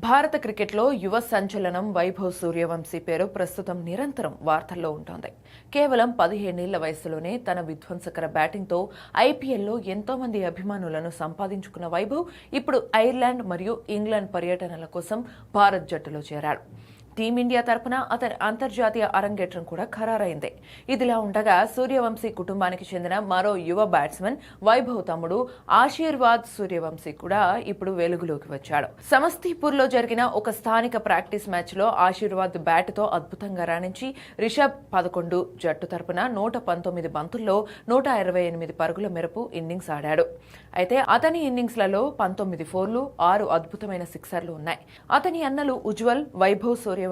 భారత క్రికెట్లో యువ సంచలనం వైభవ్ సూర్యవంశీ పేరు ప్రస్తుతం నిరంతరం వార్తల్లో ఉంటోంది. కేవలం 17 ఏళ్ల వయసులోనే తన విధ్వంసకర బ్యాటింగ్తో ఐపీఎల్లో ఎంతో మంది అభిమానులను సంపాదించుకున్న వైభవ్ ఇప్పుడు ఐర్లాండ్ మరియు ఇంగ్లాండ్ పర్యటనల కోసం భారత్ జట్టులో చేరాడు. టీమిండియా తరపున అతని అంతర్జాతీయ అరంగేట్రం కూడా ఖరారైంది. ఇదిలా ఉండగా సూర్యవంశీ కుటుంబానికి చెందిన మరో యువ బ్యాట్స్మెన్ వైభవ్ తమ్ముడు ఆశీర్వాద్ సూర్యవంశీ కూడా ఇప్పుడు వెలుగులోకి వచ్చాడు. సమస్తీపూర్లో జరిగిన ఒక స్థానిక ప్రాక్టీస్ మ్యాచ్లో ఆశీర్వాద్ బ్యాట్తో అద్భుతంగా రాణించి రిషబ్ 11 జట్టు తరపున 119 బంతుల్లో 128 పరుగుల మేరకు ఇన్నింగ్స్ ఆడాడు. అయితే అతని ఇన్నింగ్స్లలో 19 ఫోర్లు, 6 అద్భుతమైన సిక్సర్లు ఉన్నాయి. అతని అన్నలు ఉజ్వల్, వైభవ్ సూర్యవంశీ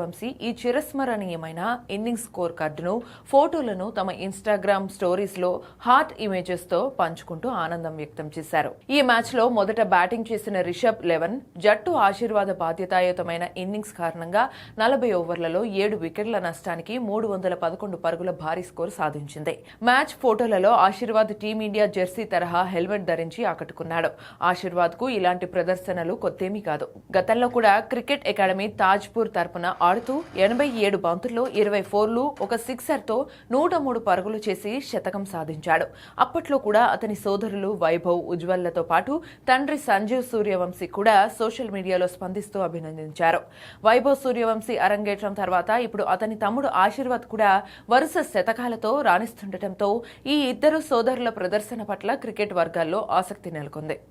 ఈ చిరస్మరణీయమైన ఇన్నింగ్స్ స్కోర్ కార్డును, ఫోటోలను తమ ఇన్స్టాగ్రామ్ స్టోరీస్ లో హార్ట్ ఇమేజెస్ తో పంచుకుంటూ ఆనందం వ్యక్తం చేశారు. ఈ మ్యాచ్ లో మొదట బ్యాటింగ్ చేసిన రిషబ్ 11 జట్టు ఆశీర్వాద బాధ్యతాయుతమైన ఇన్నింగ్స్ కారణంగా 40 ఓవర్లలో 7 వికెట్ల నష్టానికి 311 పరుగుల భారీ స్కోర్ సాధించింది. మ్యాచ్ ఫోటోలలో ఆశీర్వాద్ టీమిండియా జెర్సీ తరహా హెల్మెట్ ధరించి ఆకట్టుకున్నాడు. ఆశీర్వాద్ కు ఇలాంటి ప్రదర్శనలు కొత్తేమీ కాదు. గతంలో కూడా క్రికెట్ అకాడమీ తాజ్పూర్ తరపున ఆడుతూ 87 బంతుల్లో 20 ఫోర్లు, ఒక సిక్సర్తో 103 పరుగులు చేసి శతకం సాధించాడు. అప్పట్లో కూడా అతని సోదరులు వైభవ్, ఉజ్వల్లతో పాటు తండ్రి సంజీవ్ సూర్యవంశీ కూడా సోషల్ మీడియాలో స్పందిస్తూ అభినందించారు. వైభవ్ సూర్యవంశీ అరంగేట్రం తర్వాత ఇప్పుడు అతని తమ్ముడు ఆశీర్వాద్ కూడా వరుస శతకాలతో రాణిస్తుండటంతో ఈ ఇద్దరు సోదరుల ప్రదర్శన పట్ల క్రికెట్ వర్గాల్లో ఆసక్తి నెలకొంది.